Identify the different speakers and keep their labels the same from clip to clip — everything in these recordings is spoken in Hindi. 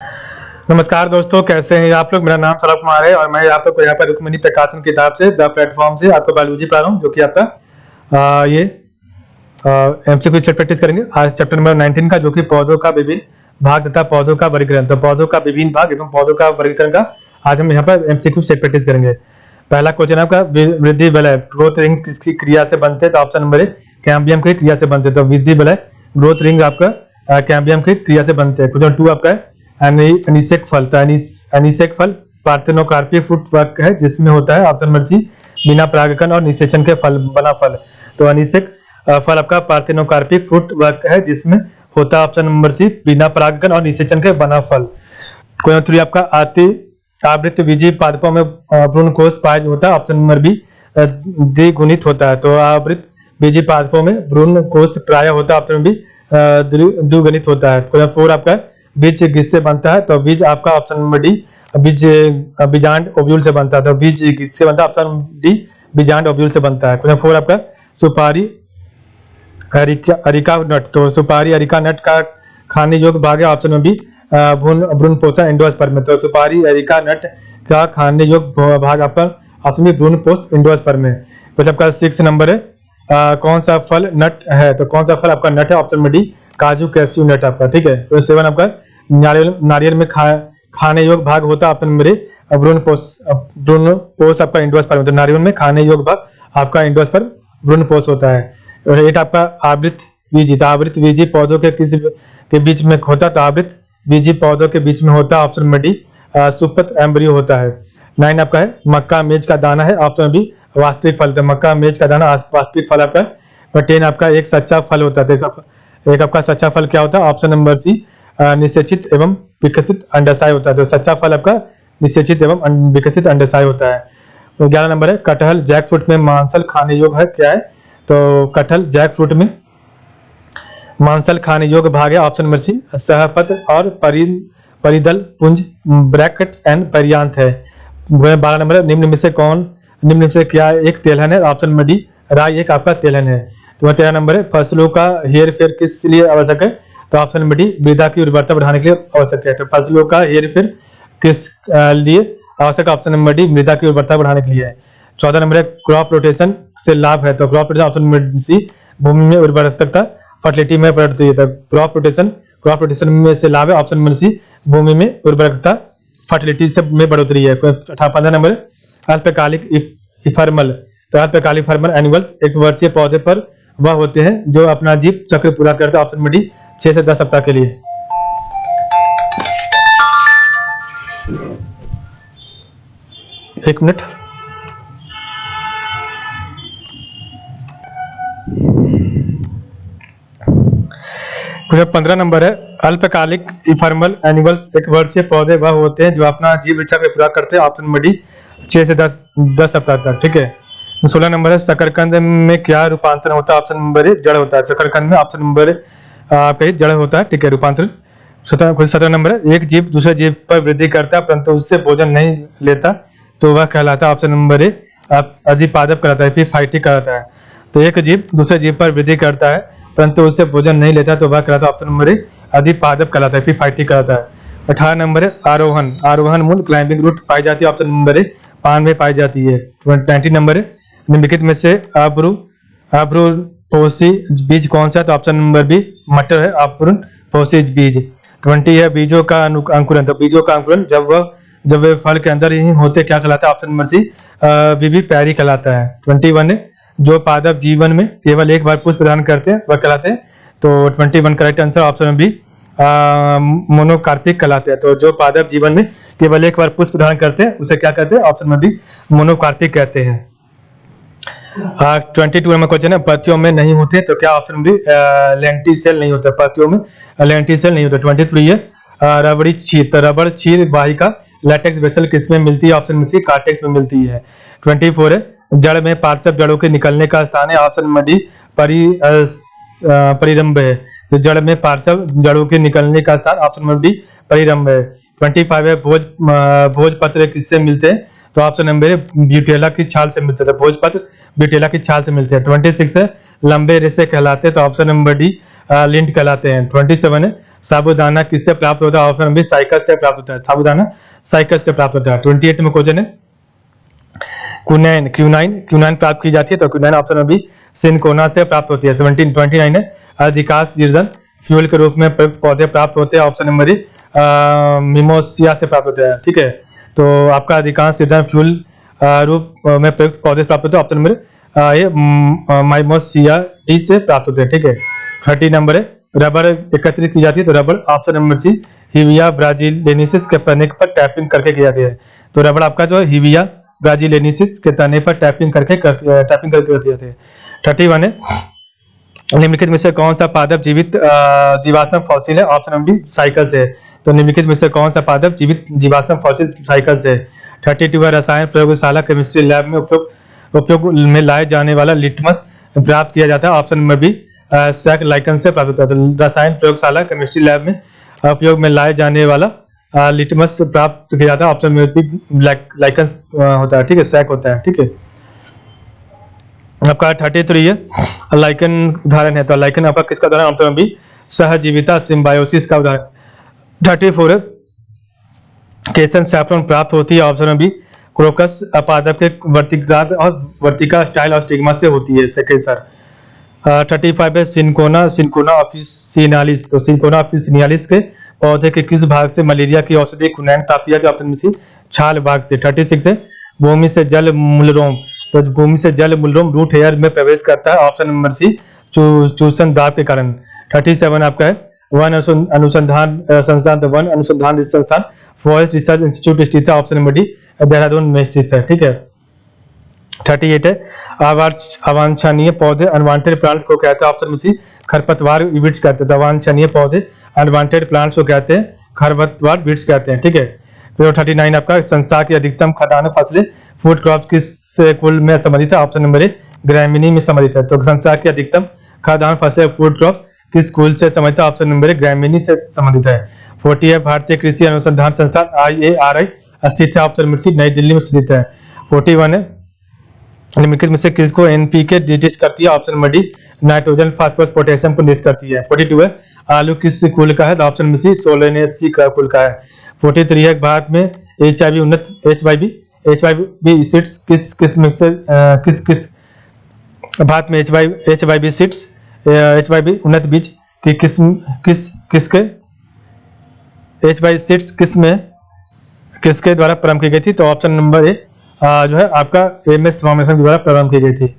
Speaker 1: नमस्कार दोस्तों, कैसे हैं आप लोग। मेरा नाम सौरभ कुमार है और मैं आप लोग को यहाँ पर रुक्मिणी प्रकाशन किताब से द प्लेटफॉर्म से आपको बायोलॉजी पढ़ा रहा हूँ, जो कि आपका ये एमसीक्यू सेट प्रैक्टिस करेंगे। आज चैप्टर नंबर 19 का, जो कि पौधों का विभिन्न भाग तथा पौधों का वर्गीकरण। तो पौधों का विभिन्न भाग एवं पौधों का वर्गीकरण का आज हम यहाँ पर एमसीक्यू सेट प्रैक्टिस करेंगे। पहला क्वेश्चन आपका, वृद्धि वलय ग्रोथ रिंग किसकी क्रिया से बनते हैं? तो ऑप्शन नंबर ए कैम्बियम की क्रिया से बनते हैं। तो वृद्धि वलय ग्रोथ रिंग आपका कैम्बियम की क्रिया से बनते हैं। क्वेश्चन 2 आपका है अनिषेक फल। तो अनिषेक फल पार्थेनोकार्पिक फ्रूट वर्ग है, जिसमें होता है ऑप्शन नंबर सी बिना परागकण और निषेचन के फल बना फल। तो अनिषेक फल आपका पार्थेनोकार्पिक फ्रूट वर्ग है, जिसमें होता है ऑप्शन नंबर सी बिना परागकण और निषेचन के बना फल। क्वेश्चन 3 आपका आवृत्त बीजी पादपों में भ्रूणकोश पाया होता है, ऑप्शन नंबर बी द्विगुणित होता है। तो आवृत्त बीजी पादपों में भ्रूणकोश प्राय होता है, ऑप्शन बी द्विगुणित होता है। क्वेश्चन 4 आपका बीज किससे बनता है? तो बीज आपका ऑप्शन नंबर डी बीज बीजांड ओव्यूल से बनता है। तो बीज किससे बनता है? ऑप्शन डी बीजांड ओव्यूल से बनता है। क्वेश्चन 4 आपका सुपारी अरिका नट। तो सुपारी अरिका नट का खाने योग्य भाग है, ऑप्शन नंबर बी भ्रूण पोषण एंडोस्पर्म में। तो सुपारी अरिका नट का खाने योग्य भाग आपका ऑप्शन बी भ्रूण पोषण एंडोस्पर्म में। क्वेश्चन आपका 6 नंबर है कौन सा फल नट है? तो कौन सा फल आपका नट है? ऑप्शन नंबर डी काजू कैस्यू नट आपका, ठीक है। तो 7 आपका नारियल में खाने योग्य भाग होता है, ऑप्शन नंबर ए भ्रूण पोष आपका एंडोस्पर्म। तो नारियल में खाने योग्य भाग आपका एंडोस्पर्म भ्रूण पोष होता है। और एक आपका आवृत बीजी। तो आवृत बीजी पौधों के बीच में होता है। तो आवृत बीजी पौधों के बीच में होता है, ऑप्शन नंबर डी सुप्त एम्ब्रियो होता है। 9 आपका है मक्का मेज का दाना है, ऑप्शन बी वास्तविक फल। तो मक्का मेज का दाना वास्तविक फल आपका। और 10 आपका एक सच्चा फल होता है। एक आपका सच्चा फल क्या होता है? ऑप्शन नंबर सी निषेचित एवं विकसित अंडाशय होता है। तो सच्चा फल आपका निषेचित एवं विकसित अंडाशय होता है। तो 11 नंबर है कटहल जैक फ्रूट में मांसल खाने योग्य है, क्या है? तो कटहल जैक फ्रूट में मांसल खाने योग्य भाग है, ऑप्शन नंबर सी सहपत्र और परिदल पुंज ब्रैकेट एंड पर्यांत है। 12 नंबर है निम्न में से क्या एक तेलहन है? ऑप्शन नंबर डी राई एक आपका तेलहन है। तो 13 नंबर है फसलों का हेर फेर किस लिए आवश्यक है? तो ऑप्शन नंबर डी मृदा की उर्वरता बढ़ाने के लिए आवश्यक है। तो फसलों का हेर फेर किस लिए आवश्यक? ऑप्शन नंबर डी मृदा की उर्वरता बढ़ाने के लिए है। 14 नंबर है क्रॉप रोटेशन से लाभ है। तो crop rotation option number C भूमि में उर्वरकता फर्टिलिटी में बढ़ती है। तो क्रॉप रोटेशन में से लाभ है, ऑप्शन नंबर सी भूमि में उर्वरकता फर्टिलिटी से में बढ़ोतरी है। 15 नंबर अल्पकालिक इफर्मल। तो अल्पकालिक फर्मल एनिमल्स एक वर्षीय पौधे पर वह होते हैं जो अपना जीव चक्र पूरा करते हैं, ऑप्शन नंबर डी 6 से 10 सप्ताह के लिए। एक मिनट। क्वेश्चन 15 नंबर है अल्पकालिक इफर्मल एनिमल्स एक वर्षीय पौधे वह होते हैं जो अपना जीव चक्र पूरा करते हैं, ऑप्शन नंबर डी 6 से 10 सप्ताह तक, ठीक है। 16 नंबर है शकरकंद में क्या रूपांतरण होता है? ऑप्शन नंबर ए जड़ होता है। शकरकंद में ऑप्शन नंबर पे जड़ होता है, ठीक है, रूपांतरण। 17 नंबर है एक जीव दूसरे जीव पर वृद्धि करता है परंतु उससे भोजन नहीं लेता, तो वह कहलाता है, ऑप्शन नंबर ए अधिपादप कहलाता है, फिर फाइटिक कहलाता है। तो एक जीव दूसरे जीव पर वृद्धि करता है परंतु उससे भोजन नहीं लेता, तो वह कहलाता है, ऑप्शन नंबर ए अधिपादप कहलाता है, फिर फाइटिक कहलाता है। 18 नंबर है आरोहण मूल क्लाइंबिंग रूट पाई जाती है, ऑप्शन नंबर ए पान में पाई जाती है। 19 नंबर है निम्नलिखित में से अभ्रूणपोषी बीज कौन सा है? तो ऑप्शन नंबर बी मटर है, अभ्रूणपोषी बीज। 20 है बीजों का अंकुरन। तो बीजों का अंकुरन जब वे फल के अंदर ही होते क्या कहलाता है? ऑप्शन नंबर सी बीबी पैरी कहलाता है। 21 है जो पादप जीवन में केवल एक बार पुष्प प्रदान करते हैं वह कहलाते हैं। तो 21 correct answer option number B monocarpic कहलाते हैं। तो जो पादप जीवन में केवल एक बार पुष्प प्रदान करते हैं उसे क्या कहते हैं? ऑप्शन नंबर बी मोनोकार्पिक कहते हैं। 22 नंबर क्वेश्चन है पत्तियों में नहीं होते, तो क्या? ऑप्शन नंबर लेंटिसेल नहीं होता, पत्तियों में लेंटिसेल नहीं होता। 23 है रबड़ी चीर। तो रबड़ चीर वाहिका लैटेक्स बेसल किसमें मिलती है? ऑप्शन नंबर सी कार्टेक्स में मिलती है। 24 है जड़ में पार्श्व जड़ों के निकलने का स्थान है, ऑप्शन नंबर डी परिरंभ है। तो जड़ में पार्श्व जड़ों के निकलने का स्थान ऑप्शन नंबर डी परिरंभ है। 25 है भोजपत्र किससे मिलते हैं? तो ऑप्शन नंबर ब्यूटेला की छाल से मिलते थे, भोजपत्र ब्यूटेला की छाल से मिलते हैं। 26 है लंबे रेशे कहलाते हैं, तो ऑप्शन नंबर डी लिंट कहलाते हैं। 27 है साबूदाना किससे प्राप्त होता है? ऑप्शन नंबर बी साइकस से प्राप्त होता है। साबूदाना साइकस से प्राप्त होता है। 28 में क्वेश्चन है, क्यूनाइन क्यूनाइन क्यूनाइन प्राप्त की जाती है, तो क्यूनाइन ऑप्शन नंबर बी सिनकोना से प्राप्त होती है। 29 है, अधिकांश ईंधन फ्यूल के रूप में प्रयुक्त पौधे प्राप्त होते हैं, ऑप्शन नंबर डी मिमोसिया से प्राप्त होते हैं। ठीक है, तो आपका अधिकांश ईंधन फ्यूल रूप में प्रयुक्त पौधे प्राप्त होते हैं, ऑप्शन नंबर ये माइमोसिया डी से प्राप्त होते हैं। ठीक है, 30 नंबर है, रबर एकत्रित की जाती है, तो रबर ऑप्शन नंबर सी हिविया ब्राजिलिनेसिस के तने पर टैपिंग करके की जाती है। तो रबर आपका जो हिविया ब्राजिलिनेसिस के तने पर टैपिंग करके कर दिए थे। 31 है, निम्नलिखित में से कौन सा पादप जीवित जीवाश्म फॉसिल है? ऑप्शन नंबर बी साइकस है। तो निम्नलिखित में से कौन सा पादप जीवित जीवाश्म फॉसिल साइकस है। 32 है, रसायन प्रयोगशाला केमिस्ट्री लैब में उपयोग में लाए जाने वाला लिटमस प्राप्त किया जाता है, ऑप्शन नंबर बी सैक लाइकन से प्राप्त होता है। तो रसायन प्रयोगशाला केमिस्ट्री लैब में उपयोग में लाए जाने वाला लिटमस प्राप्त किया जाता है, ऑप्शन नंबर बी लाइकन होता है। ठीक है, सैक होता है। ठीक है, आपका 33 है, लाइकन उदाहरण है, तो लाइकन आपका किसका उदाहरण? ऑप्शन नंबर बी सहजीविता सिम्बायोसिस का उदाहरण। 34 है, केसन सैफरन प्राप्त होती है, ऑप्शन नंबर बी क्रोकस पादप के वर्तिकाग्र और वर्तिका स्टाइल और स्टिग्मा से होती है, सेकेंड सर। 35 है, सिनकोना ऑफिसिनालिस, तो सिनकोना ऑफिसिनालिस के पौधे के किस भाग से मलेरिया की औषधि क्विनैन प्राप्त किया जाता है? ऑप्शन नंबर सी छाल भाग से। 36 है, भूमि से जल मूलरोम, तो भूमि से जल मूलरोम रूट हेयर में प्रवेश करता है, ऑप्शन नंबर सी चूषण दाब के कारण। 37 आपका है, वन अनुसंधान संस्थान, वन अनुसंधान संस्थान फॉरेस्ट रिसर्च इंस्टीट्यूट स्थित है, ऑप्शन नंबर डी देहरादून में स्थित है। ठीक है, 38 है, अवांछनीय पौधे अनवांटेड प्लांट्स को कहते हैं, ऑप्शन नंबर सी खरपतवार बीट्स कहते हैं। अवांछनीय पौधे अनवांटेड प्लांट्स को कहते हैं खरपतवार बीट्स कहते हैं। ठीक है, तो 39 आपका, संसार की अधिकतम खाद्यान्न फसलें फूड क्रॉप किस कुल में संबंधित है? ऑप्शन नंबर ए ग्रामीणी में संबंधित है। तो संसार की अधिकतम खाद्यान्न फसलें फूड क्रॉप किस कुल से संबंधित है? ऑप्शन नंबर ए ग्रामीणी से संबंधित है। 40 है, भारतीय कृषि अनुसंधान संस्थान IARI स्थित है, ऑप्शन नंबर सी नई दिल्ली में स्थित है। 41 है, निम्नलिखित में से किसको NPK निर्दिष्ट करती है? Option number D nitrogen phosphorus potassium को निर्दिष्ट करती है। 42 है, आलू किस कुल का है? तो ऑप्शन नंबर सी सोलेनेसी का कुल का है। 43 है, भारत में HIV उन्नत HIV सीड्स किस किस्म से भारत में HIV सीड्स HIV उन्नत बीज की किस्म किसके HIV सीड्स किसके द्वारा प्रारंभ की गई थी? तो ऑप्शन नंबर ए जो है आपका MS स्वामीनाथन द्वारा प्रारंभ की गई थी।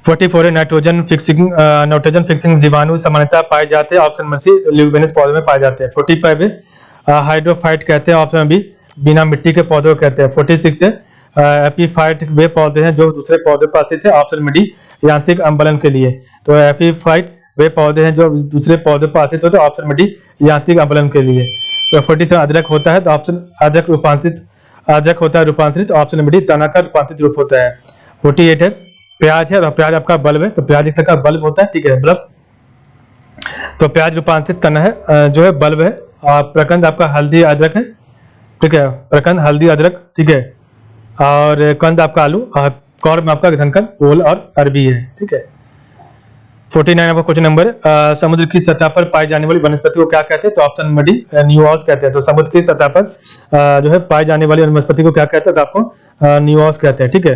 Speaker 1: 44 है, नाइट्रोजन फिक्सिंग जीवाणु सामान्यतः पाए जाते हैं, ऑप्शन नंबर सी ल्यूबिनस पौधे में पाए जाते हैं। 45 है, हाइड्रोफाइट कहते हैं, ऑप्शन नंबर बी बिना मिट्टी के पौधों को कहते हैं। 46 है, एपीफाइट वे पौधे हैं जो दूसरे पौधे पर आश्रित है, ऑप्शन नंबर डी यांत्रिक अम्बलन के लिए। तो एपीफाइट वे पौधे हैं जो दूसरे पौधे पर आश्रित होते हैं, ऑप्शन नंबर डी यांत्रिक अम्बलन के लिए। तो 47 अदरक होता है, तो ऑप्शन अदरक होता है रूपांतरित, ऑप्शन नंबर डी तना का रूपांतरित रूप होता है। 48 है, प्याज है, तो प्याज आपका बल्ब है, तो प्याज एक तरह का बल्ब होता है। ठीक है, बल्ब, तो प्याज रूपांतरित तना है जो है बल्ब है। प्रकंद आपका हल्दी अदरक है। ठीक है, प्रकंद हल्दी अदरक। ठीक है, और कंद आपका आलू, और कौर में आपका धनकन ओल और अरबी है। ठीक है, 49 आपका क्वेश्चन नंबर समुद्र की सतह पर पाई जाने वाली वनस्पति को क्या कहते हैं? तो ऑप्शन नंबर डी न्यूऑस कहते हैं। तो समुद्र की सतह पर जो है पाई जाने वाली वनस्पति को क्या कहते हैं? तो आपको न्यूऑस कहते हैं। ठीक है,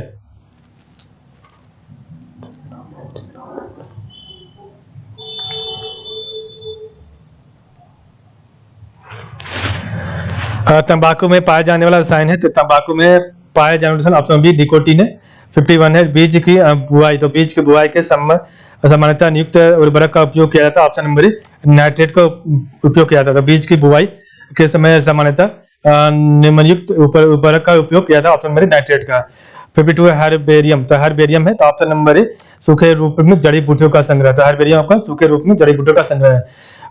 Speaker 1: तंबाकू में पाया जाने वाला रसायन है, तो तंबाकू में पाया जाने वाला रसायन ऑप्शन बी निकोटीन है। 51 है, बीज की बुआई, तो बीज की बुआई के सामान्यतः नियुक्त उर्वरक का उपयोग किया जाता है, ऑप्शन नंबर नाइट्रेट का उपयोग किया जाता है। बीज की बुआई के समय सामान्यतः निम्नयुक्त उर्वरक का उपयोग किया जाता है, ऑप्शन नंबर नाइट्रेट का। 52 है, हर्बेरियम, तो हर्बेरियम है, तो ऑप्शन नंबर ए सूखे रूप में जड़ी बूटियों का संग्रह, तो हर्बेरियम आपका सूखे रूप में जड़ी बूटियों का संग्रह है।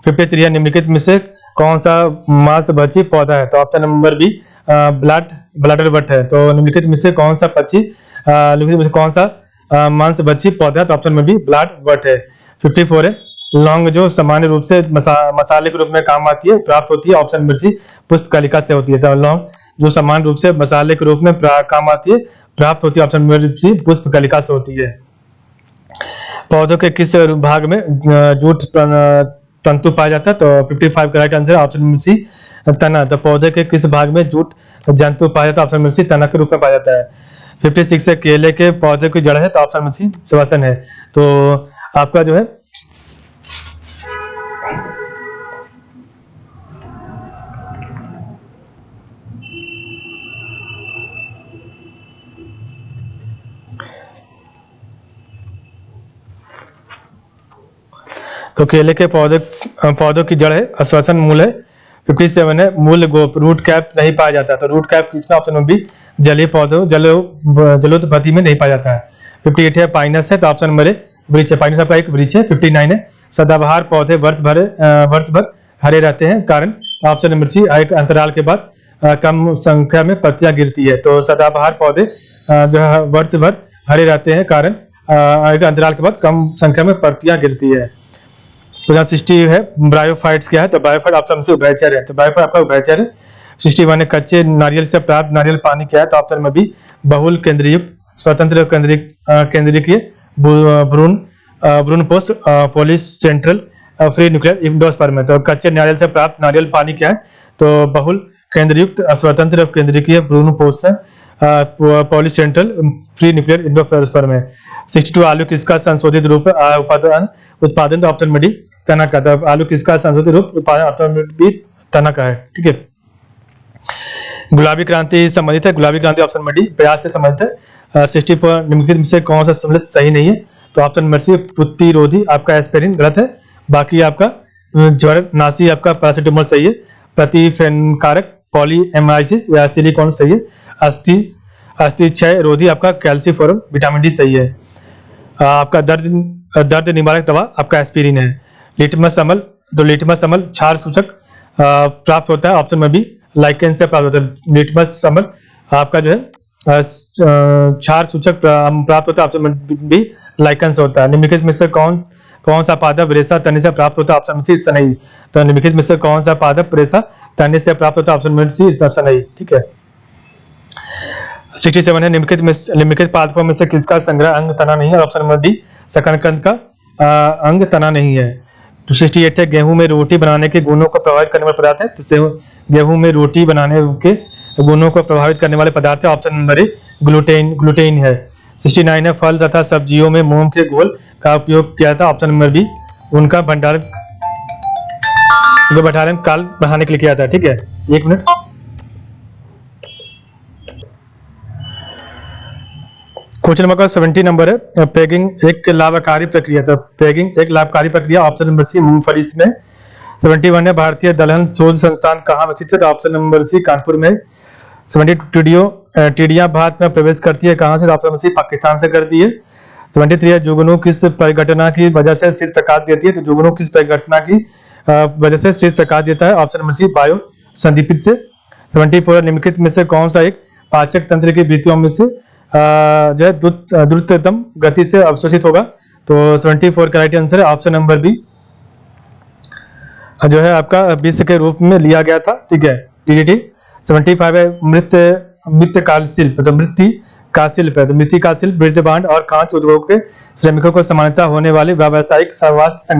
Speaker 1: 53 है, निम्नलिखित में से कौन सा मांसभक्षी पौधा है? तो option number B bladderwort है। तो निम्नलिखित में से कौन सा मांसभक्षी पौधा है? तो option number B bladderwort है। 54 है, लौंग जो सामान्य रूप से मसाले के रूप में काम आती है, प्राप्त होती है, ऑप्शन नंबर सी पुष्पकलिका से होती है। तो लौंग जो सामान्य रूप से मसाले के रूप में काम आती है, प्राप्त होती है, ऑप्शन नंबर सी पुष्पकलिका से होती है। पौधों के किस भाग में जूट तंतु पाया जाता है। तो 55 का राइट आंसर है ऑप्शन नंबर सी तना। तो पौधे के किस भाग में जूट जंतु पाया जाता है? ऑप्शन नंबर सी तना के रूप में पाया जाता है। 56 है केले के पौधे की जड़ है, तो ऑप्शन नंबर सी श्वसन है। तो आपका जो है तो केले के पौधों की जड़ है, श्वसन मूल है। 57 है मूल गोप रूट कैप नहीं पाया जाता। तो रूट कैप किसमें? ऑप्शन नंबर बी जलीय पौधों जलोत्पत्ति में नहीं पाया जाता है। 58 है पाइनस है, तो ऑप्शन नंबर ए वृक्ष है। पाइनस आपका एक वृक्ष है। 59 है सदाबहार पौधे वर्ष भर हरे रहते हैं, कारण? ऑप्शन नंबर सी एक अंतराल के बाद कम संख्या में पत्तियां गिरती है। तो सदाबहार पौधे जो है वर्ष भर हरे रहते हैं, कारण एक अंतराल के बाद कम संख्या में पत्तियां गिरती है। तो यहाँ 60 है ब्रायोफाइट्स क्या है? तो ब्रायोफाइट ऑप्शन से उभयचर है। तो ब्रायोफाइट आपका उभयचर है। 61 है कच्चे नारियल से प्राप्त नारियल पानी क्या है? तो ऑप्शन में भी बहुल केंद्रीयुक्त स्वतंत्र केंद्रीय भ्रूण पोष पॉलीसेंट्रल फ्री न्यूक्लियर एंडोस्पर्म है। तो कच्चे नारियल से प्राप्त नारियल पानी क्या है? तो बहुल केंद्रयुक्त स्वतंत्र केंद्रीय भ्रूण पोष पॉलीसेंट्रल फ्री न्यूक्लियर एंडोस्पर्म है। 62 आलू किसका संशोधित रूप उत्पादन? तो ऑप्शन में डी तना का। तो आलू किसका संशोधित रूप उत्पादन? ऑप्शन में बी तना का है। ठीक है। गुलाबी क्रांति संबंधित है, गुलाबी क्रांति ऑप्शन में डी प्याज से संबंधित है। 64 निम्नलिखित में से कौन सा सम्मिलित सही नहीं है? तो ऑप्शन नंबर सी प्रतिरोधी आपका एस्पिरिन गलत है। बाकी आपका ज्वर नासी आपका पैरासिटामोल सही है। प्रतिफेनकारक पॉलीएमाइसिस या सिलिकॉन सही है। अस्थि क्षय रोधी आपका कैल्शिफोरम विटामिन डी सही है। आपका दर्द निवारक दवा आपका एस्पिरिन है। लिटमस अम्ल तो लिटमस अम्ल क्षार सूचक प्राप्त होता है, ऑप्शन में भी लाइकेन से प्राप्त होता है। लिटमस अम्ल आपका जो है क्षार सूचक प्राप्त होता है, ऑप्शन में भी लाइकेन से होता है। निम्नलिखित में से कौन सा पादप रेशा तने से प्राप्त होता है? ऑप्शन में सी सनई। तो निम्नलिखित में से कौन सा पादप रेशा तने से प्राप्त होता है? ऑप्शन में सी सनई। ठीक है। 67 है निम्नलिखित पादपों में से किसका संग्रह अंग तना नहीं है? ऑप्शन नंबर डी शकरकंद का अंग तना नहीं है। तो 68 है गेहूं में रोटी बनाने के गुणों को प्रभावित करने वाले पदार्थ है। तो गेहूं में रोटी बनाने के गुणों को प्रभावित करने वाले पदार्थ है, ऑप्शन नंबर ए ग्लूटेन है। 69 है फल तथा सब्जियों में मोम के घोल का उपयोग किया था, ऑप्शन नंबर बी उनका भंडारण काल बढ़ाने के लिए किया था। ठीक है, एक मिनट। क्वेश्चन नंबर 70 नंबर है पैगिंग एक लाभकारी प्रक्रिया। तो पैगिंग एक लाभकारी प्रक्रिया, ऑप्शन नंबर सी मूंगफली में। 71 है भारतीय दलहन शोध संस्थान कहाँ स्थित है? तो ऑप्शन नंबर सी कानपुर में। 72 टिड्डियां भारत में प्रवेश करती है कहाँ से? तो ऑप्शन नंबर सी पाकिस्तान से करती है। 73 है जुगनू किस परिघटना की वजह से शीत प्रकाश देती है? तो जुगनू किस परिघटना की वजह से शीत प्रकाश देता है? ऑप्शन नंबर सी बायो संदीपित से। 74 निम्नलिखित में से कौन सा एक पाचक तंत्र की वृत्तियों में से जो है द्रुततम गति से अवशोषित होगा? तो 74 का राइट आंसर है ऑप्शन नंबर बी जो है आपका विष के रूप में लिया गया था। ठीक है, DDT। 75 है मृत काल शिल्प। तो मृत्यु का शिल्प है, तो मृत्यु का शिल्प वृद्धबांड और कांच उद्योग के श्रमिकों को समानता होने वाले व्यावसायिक स्वास्थ्य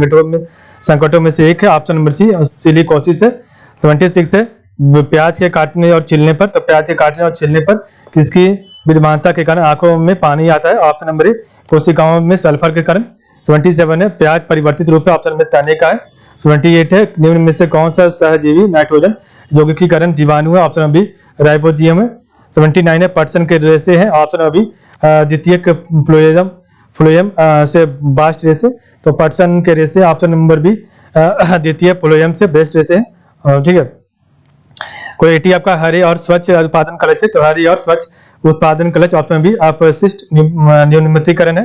Speaker 1: संकटों में से एक है, ऑप्शन नंबर सी सिलिकोसिस है। 76 है प्याज के काटने और छिलने पर। तो प्याज के काटने और छिलने पर किसकी विद्यमानता के कारण आंखों में पानी आता है? ऑप्शन नंबर ए कोशिकाओं में सल्फर के कारण। 77 है प्याज परिवर्तित रूप है, ऑप्शन में तने का है। 28 है निम्न में से कौन सा सहजीवी नाइट्रोजन यौगिकीकरण जीवाणु है? ऑप्शन बी राइबोजियम है। 79 है पटसन के रेशे हैं, ऑप्शन बी द्वितीयक फ्लोएम से बास्ट रेशे। तो पटसन के रेशे ऑप्शन नंबर बी द्वितीय फ्लोएम से बेस्ट रेशे हैं। ठीक है। कोई 80 आपका हरे और स्वच्छ उत्पादन कलच है। तो हरे और स्वच्छ उत्पादन कलच ऑप्शन बी अपशिष्ट न्यूनतमीकरण है।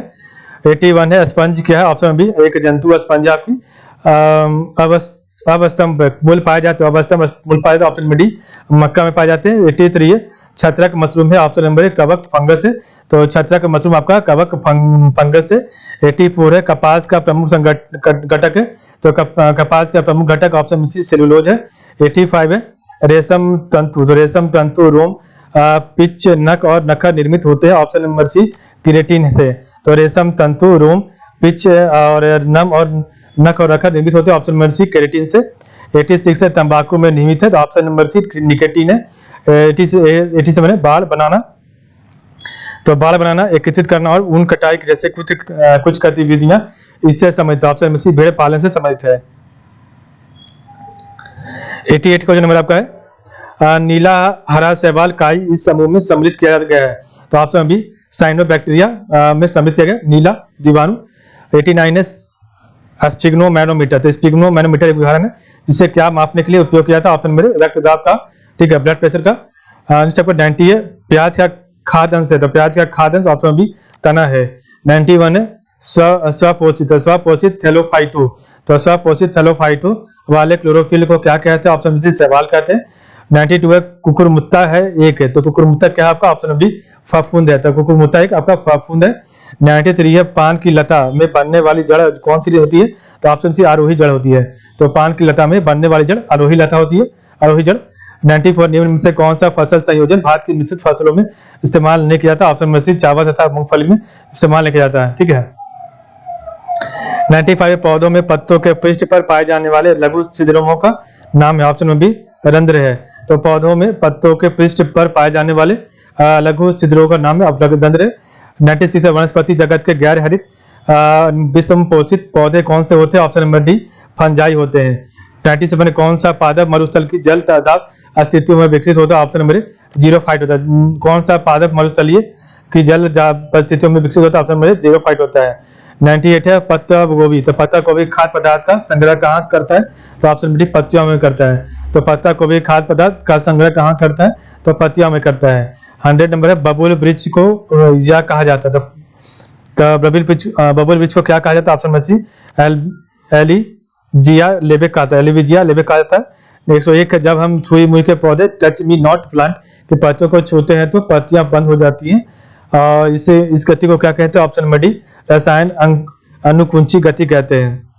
Speaker 1: 81 है स्पंज क्या है? ऑप्शन बी एक जंतु स्पंज आपकी अवस्तंभ मूल पाए जाते हैं, अवस्तंभ मूल पाए जाते ऑप्शन में डी मक्का में पाए जाते हैं। 83 है छत्रक मशरूम है, ऑप्शन नंबर एक कवक फंगस है। तो छत्रक मशरूम आपका कवक फंगस है। 84 है कपास का प्रमुख घटक है। तो कपास का प्रमुख घटक ऑप्शन सी सेलुलोज है। 85 है रेशम तंतु। तो रेशम तंतु रोम पिच नख और नखर निर्मित होते हैं, ऑप्शन नंबर सी केराटिन से। तो रेशम तंतु रोम पिच और नम और नख और रखा निर्मित होते हैं, ऑप्शन नंबर सी केराटिन से। 86 है तंबाकू में निहित है, तो ऑप्शन नंबर सी निकोटीन है। 87 है बाल बनाना, तो बाल बनाना, एकत्रित करना और ऊन कटाई जैसे कुछ गतिविधियां इससे संबंधित, ऑप्शन नंबर सी भेड़ पालन से संबंधित है। 88 क्वेश्चन नंबर आपका है नीला हरा शैवाल काई इस समूह में सम्मिलित किया गया है, तो ऑप्शन नंबर बी साइनोबैक्टीरिया में सम्मिलित किया गया नीला जीवाणु। 89 है स्पिग्नोमैनोमीटर, तो स्पिग्नोमैनोमीटर एक उदाहरण है जिसे क्या मापने के लिए उपयोग किया था, ऑप्शन नंबर रक्तदाब का, ठीक है, ब्लड प्रेशर का। नेक्स्ट आपका 90 है प्याज का खाद्य अंश है, तो प्याज का खाद्य अंश ऑप्शन बी तना है। 91 है स्वपोषित थैलोफाइटो, तो स्वपोषित थैलोफाइटो वाले क्लोरोफिल को क्या कहते हैं, ऑप्शन सी शैवाल कहते हैं। 92 है कुकुरमुत्ता है एक है, तो कुकुरमुत्ता क्या है आपका, ऑप्शन बी फफूंद है, तो कुकुरमुत्ता एक आपका फफूंद है। 93 है पान की लता में बनने वाली जड़ कौन सी होती है, तो ऑप्शन सी आरोही जड़ होती है, तो पान की लता में बनने वाली जड़ आरोही लता होती है, आरोही जड़। 94 निम्न में से कौन सा फसल संयोजन भारत की मिश्रित फसलों में इस्तेमाल नहीं किया जाता, ऑप्शन नंबर सी चावल तथा मूंगफली में इस्तेमाल नहीं किया जाता है, ठीक है। 95 पौधों में पत्तों के पृष्ठ पर पाए जाने वाले लघु छिद्रों का नाम है, ऑप्शन नंबर बी रंध्र है, तो पौधों में पत्तों के पृष्ठ पर पाए जाने वाले लघु छिद्रों का नाम है रंध्र। 96 वनस्पति जगत के गैर हरित विषम पोषित पौधे कौन से होते हैं, ऑप्शन नंबर डी फंजाई होते हैं। 97 कौन सा पादप मरुस्थल की जल तादाद अस्तित्व में विकसित होता है, ऑप्शन नंबर जीरोफाइट होता है, कौन सा पादप मरुस्थलीय की जल अस्तित्व में विकसित होता है, ऑप्शन नंबर जीरोफाइट होता है। 98 है पत्ता गोभी, तो पत्ता गोभी खाद्य पदार्थ का संग्रह कहाँ करता है, तो ऑप्शन नंबर डी पत्तियों में करता है, तो पत्ता गोभी खाद्य पदार्थ का संग्रह कहाँ करता है, तो पत्तियों में करता है। 100 नंबर है बबूल वृक्ष को या कहा जाता है, तो बबूल वृक्ष को क्या कहा जाता है, ऑप्शन नंबर सी एलिजिया लेबेक कहा जाता है, एलिजिया लेबेक कहा जाता है। 101 जब हम छुई मुई के पौधे टच मी नॉट प्लांट के पत्तों को छूते हैं तो पत्तियां बंद हो जाती हैं, और इस गति को क्या कहते हैं, ऑप्शन नंबर डी रसायन अनुकुंची गति कहते हैं।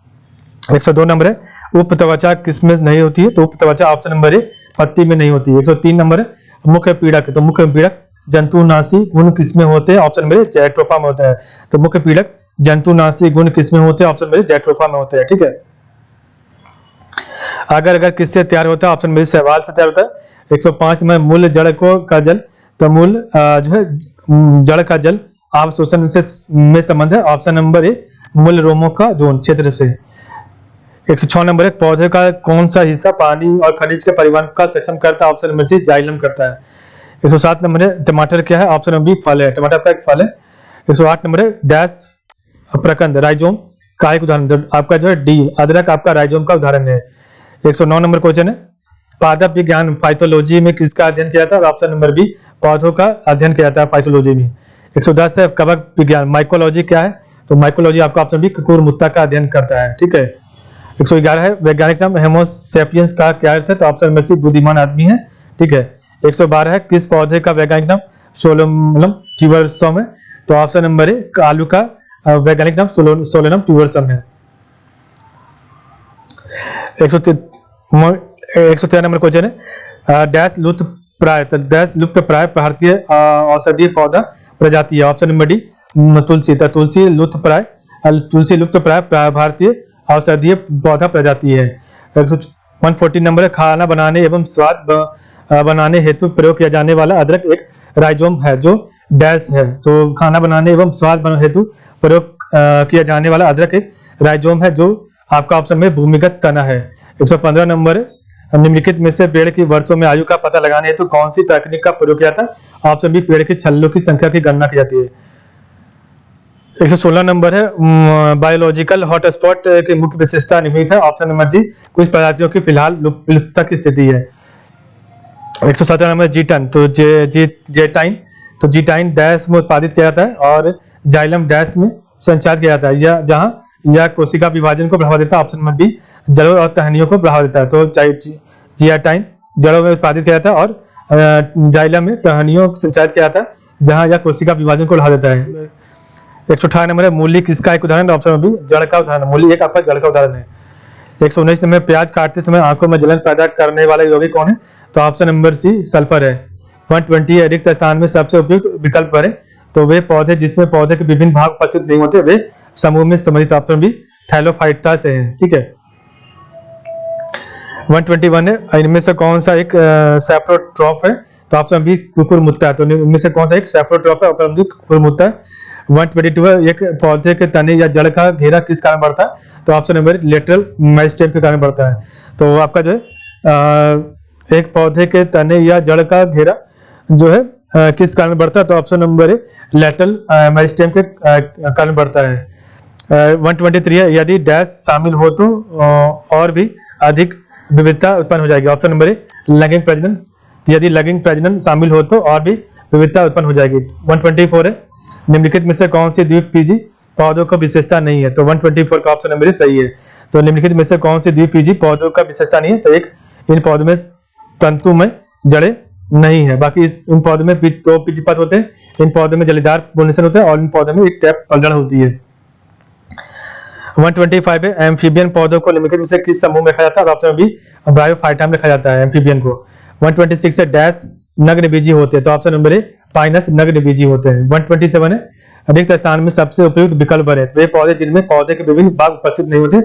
Speaker 1: 102 नंबर है उप त्वचा किसमें नहीं होती है, तो उप त्वचा ऑप्शन नंबर ए पत्ती में नहीं होती है। 103 नंबर है मुख्य पीड़क, तो मुख्य पीड़क जंतुनाशी गुण किसमें होते हैं, ऑप्शन नंबर ए जैट्रोफा में होता है, तो मुख्य पीड़क जंतुनाशी गुण किसमें होते हैं, ऑप्शन नंबर ए जैट्रोफा में होते हैं, ठीक है। अगर किससे तैयार होता है, ऑप्शन नंबर शैवाल से तैयार होता है। 105 में मूल जड़ का जल, तो मूल जो है जड़ का जल अवशोषण से में संबंध है, ऑप्शन नंबर ए मूल रोमों का जोन क्षेत्र से। 106 नंबर है पौधे का कौन सा हिस्सा पानी और खनिज के परिवहन का सक्षम करता है, ऑप्शन नंबर सी जाइलम करता है। 107 नंबर है टमाटर क्या है, ऑप्शन नंबर बी फल है, टमाटर का एक फल है। 108 नंबर है डैश प्रकंद राइजोम का एक उदाहरण, आपका जो है डी अदरक आपका राइजोम का उदाहरण है। 109 नंबर क्वेश्चन है पादप विज्ञान फाइटोलॉजी में किसका अध्ययन किया जाता है, ऑप्शन नंबर बी पौधों का अध्ययन किया जाता है फाइटोलॉजी में। 110 है कवक विज्ञान माइकोलॉजी क्या है, तो माइकोलॉजी आपका ऑप्शन बी कुकुरमुत्ता का अध्ययन करता है, ठीक है। 111 है वैज्ञानिक नाम होमोसेपियंस का क्या अर्थ है, तो ऑप्शन नंबर सी बुद्धिमान आदमी है, ठीक है। 112 है किस पौधे का वैज्ञानिक नाम सोलोमनम ट्यूबरसम है, तो ऑप्शन नंबर ए आलू का वैज्ञानिक नाम सोलोनम ट्यूबरसम है। 113 नंबर क्वेश्चन है डैश लुप्त प्राय, तो डैश लुप्त प्राय भारतीय औषधीय पौधा प्रजाति है, ऑप्शन नंबर डी तुलसी, तो तुलसी लुप्त प्राय भारतीय औषधीय पौधा प्रजाति है। 114 नंबर है खाना बनाने एवं स्वाद बनाने हेतु प्रयोग किया जाने वाला अदरक एक राइजोम है जो डैश है, तो खाना बनाने एवं स्वाद बनाने हेतु प्रयोग किया जाने वाला अदरक एक राइजोम है जो आपका ऑप्शन में भूमिगत तना है। 115 नंबर निम्नलिखित में से पेड़ की वर्षों में आयु का पता लगाने हेतु कौन सी तकनीक का प्रयोग किया था, ऑप्शन बी पेड़ के छल्लों की संख्या की गणना की जाती है। 116 नंबर है बायोलॉजिकल हॉटस्पॉट की मुख्य विशेषता निम्नलिखित है, ऑप्शन नंबर सी कुछ प्रजातियों की फिलहाल विलुप्तता की स्थिति है। 117 नंबर जीटन, तो जेटाइन, तो जीटाइन डैश में उत्पादित किया जाता है और जाइलम डैश में संचालित किया जाता है, या जहां यह कोशिका विभाजन को बढ़ावा देता है, ऑप्शन नंबर बी जड़ों और टहनियों को बढ़ावा देता है, तो जियाटाइन जड़ों में उत्पादित किया जाता है और जाइलम में टहनियों को संचालित किया जाता है जहां यह कोशिका विभाजन को बढ़ावा देता है। 118 नंबर है मूली किसका एक उदाहरण, ऑप्शन नंबर बी जड़ का उदाहरण, मूली एक आपका जड़ का उदाहरण है। 119 नंबर प्याज काटते समय आंखों में जलन पैदा करने वाला यौगिक कौन है, तो ऑप्शन नंबर सी सल्फर है। 120 है रिक्त स्थान में सबसे उपयुक्त विकल्प है, तो वे पौधे जिसमें पौधे के विभिन्न भाग उपस्थित नहीं होते वे समूह में सम्मिलित, ऑप्शन बी थैलोफाइटा से है, ठीक है। 121 है, इनमें से कौन सा एक सैप्रोट्रॉफ है? तो ऑप्शन बी कुकुरमुत्ता है। तो इनमें से कौन सा एक सैप्रोट्रॉफ है? ऑप्शन बी कुकुरमुत्ता है। 122 है, एक पौधे के तने या जड़ का घेरा किस कारण बढ़ता है? तो ऑप्शन नंबर लेटरल मेरिस्टेम के कारण बढ़ता है। तो आपका जो है एक पौधे के तने या जड़ का घेरा जो है किस कारण बढ़ता है? तो ऑप्शन नंबर ए लेटरल मेरिस्टेम के कारण बढ़ता है। 123 है, यदि डैश शामिल हो तो और भी अधिक विविधता उत्पन्न हो जाएगी। ऑप्शन नंबर ए लैगिंग प्रजनन, यदि लैगिंग प्रजनन शामिल हो तो और भी विविधता उत्पन्न हो जाएगी। 124 है, निम्नलिखित में से कौन सी द्विबीजी पौधों का विशेषता नहीं है? तो 124 का ऑप्शन नंबर ए सही है। तो निम्नलिखित में से कौन सी द्विबीजी पौधों का विशेषता नहीं है? तो एक, इन पौधों में तंतु में जड़ें नहीं है। बाकी इन पौधों में दो बीज पद होते हैं, इन पौधों में जलीदार पोलिनेशन होता है और इन पौधों में एक टैप पलड़ होती है। 125 है, एम्फीबियन पौधों को निम्नलिखित में से किस समूह में रखा जाता है? ऑप्शन बी ब्रायोफाइटा में रखा जाता है एम्फीबियन को। 126 है, डैश नग्नबीजी होते हैं। तो ऑप्शन नंबर ए पाइनस नग्नबीजी होते हैं। 127 है, अधिक स्थान में सबसे उपयुक्त विकल्प है वे पौधे जिनमें पौधे के विभिन्न भाग उपस्थित नहीं होते,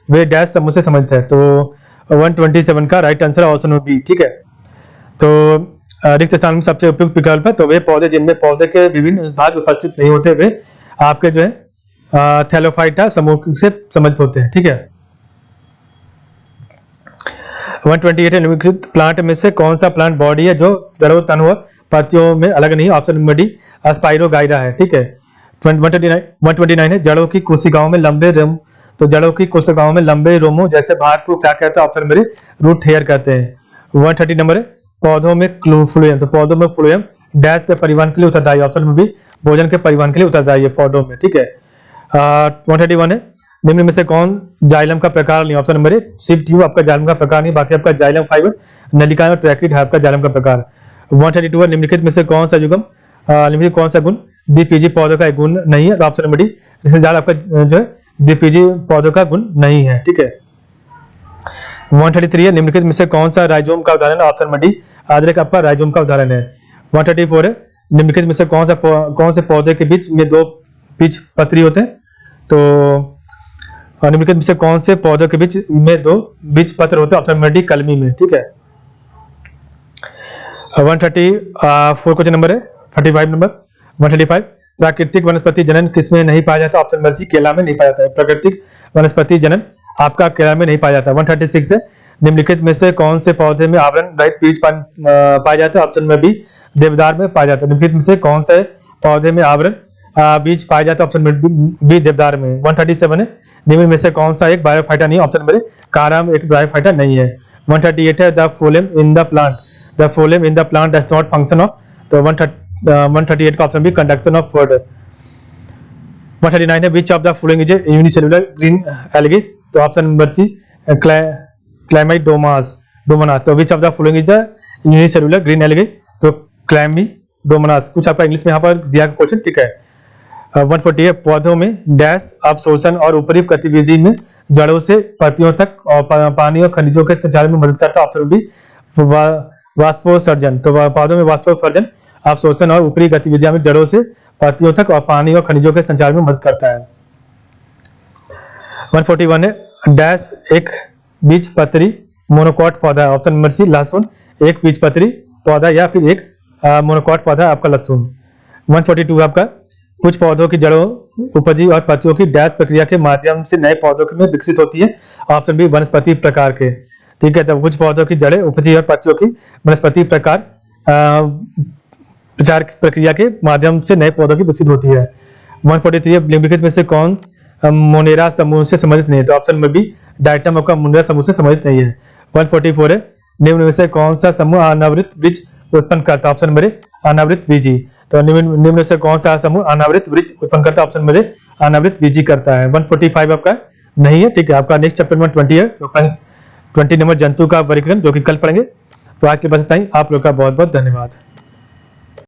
Speaker 1: वे डैश समूह से संबंधित है। तो 127 का right answer option number B, ठीक है। तो रिक्त स्थान में सबसे उपयुक्त विकल्प है, तो वे पौधे जिनमें पौधे के विभिन्न भाग उपस्थित नहीं होते वे आपके जो है थैलोफाइटा समूह से संबंधित होते हैं, ठीक है। 128 है, निम्नलिखित प्लांट में से कौन सा प्लांट बॉडी है जो जड़ों, तन व पत्तियों में अलग नहीं? ऑप्शन नंबर डी स्पाइरोगाइरा है, ठीक है। 129 है, जड़ों की कोशिकाओं में लंबे रोम, तो जड़ों की कोशिकाओं में लंबे रोमों जैसे भाग को क्या कहते हैं? Option number A root hair कहते हैं। 130 नंबर है, पौधों में फ्लोएम, तो पौधों में फ्लोएम डैश के परिवहन के लिए उत्तरदायी। ऑप्शन नंबर बी भोजन के परिवहन के लिए उत्तरदायी है पौधों में, ठीक है। 131 है, निम्न में से कौन जाइलम का प्रकार नहीं? Option number A sieve tube आपका जाइलम का प्रकार नहीं, बाकी आपका जाइलम फाइबर, नलिकाएं और ट्रैक्टिड है आपका जाइलम का प्रकार। 132 है, निम्नलिखित में से कौन सा युग्म निम्नलिखित कौन सा गुण द्विबीजी पौधों का एक गुण नहीं है? ऑप्शन नंबर डी रिश्तेदार आपका जो है द्विबीजी पौधों का गुण नहीं है, ठीक है। 133 है, निम्नलिखित में से कौन सा राइजोम का उदाहरण है? ऑप्शन नंबर डी अदरक आपका राइजोम का उदाहरण है। 134 है, निम्नलिखित में से कौन से पौधे के बीच में दो बीज पत्री होते हैं? तो निम्नलिखित में से कौन से पौधों के बीच में दो बीज पत्र होते हैं? ऑप्शन नंबर डी कलमी में, ठीक है। 134 क्वेश्चन नंबर है 35 नंबर 135, प्राकृतिक वनस्पति जनन किसमें नहीं पाया जाता? ऑप्शन नंबर सी केला में नहीं पाया जाता है। प्राकृतिक वनस्पति जनन आपका केला में नहीं पाया जाता। 136 है, निम्नलिखित में से कौन से पौधे में आवरण रहित बीज पाया जाता है? ऑप्शन नंबर बी देवदार में पाया जाता है। निम्नलिखित में से कौन से पौधे में आवरण बीज पाया जाता है? ऑप्शन नंबर बी देवदार में। 137 है, निम्न में से कौन सा एक ब्रायोफाइटा नहीं? ऑप्शन नंबर ए काराम एक ब्रायोफाइटा नहीं है। 138 है, the phloem in the plant does not function of, तो 138 का option B conduction of food. 139 है, which of the following is a unicellular green algae? तो ऑप्शन नंबर सी क्लाइमाइडोमोनास, तो which of the following is the unicellular green algae? तो क्लाइमाइडोमोनास। कुछ आपका इंग्लिश में यहाँ पर दिया क्वेश्चन, ठीक है। 140 है, पौधों में डैश अवशोषण और ऊपरी गतिविधि में जड़ों से पत्तियों तक और पानी और खनिजों के संचार में मदद करता है। ऑप्शन बी वाष्पोत्सर्जन, तो पौधों में वाष्पोत्सर्जन अवशोषण और ऊपरी गतिविधियां में जड़ों से पत्तियों तक और पानी और खनिजों के संचार में मदद करता है। 141 है, डैश एक बीज पत्री मोनोकॉट पौधा है। ऑप्शन नंबर सी लहसुन एक बीज पत्री पौधा या फिर एक मोनोकॉट पौधा आपका लहसुन। 142 आपका कुछ पौधों की जड़ों उपजी और पत्तियों की डैश प्रक्रिया के माध्यम से नए पौधों में विकसित होती है। ऑप्शन बी वनस्पति प्रकार के, ठीक है। तो कुछ पौधों की जड़ें उपजी और पत्तियों की वनस्पति प्रचार प्रक्रिया के माध्यम से नए पौधों की विकसित होती है। 143 निम्नलिखित में से कौन मोनेरा समूह से संबंधित नहीं है? तो ऑप्शन नंबर बी डाइटम आपका मोनेरा समूह से संबंधित नहीं है। 144 है, निम्न में से कौन सा समूह अनावृत बीज उत्पन्न करता है? ऑप्शन नंबर ए अनावृत बीजी, तो निम्न में से कौन सा समूह अनावृत बीज उत्पन्न करता है? ऑप्शन नंबर ए अनावृत बीजी करता है। 145 आपका नहीं है, ठीक है। आपका नेक्स्ट चैप्टर नंबर 20 है, तो 20 नंबर जंतु का वर्गीकरण, जो कि कल पढ़ेंगे। तो आज के बस इतना ही, आप लोग का बहुत बहुत धन्यवाद।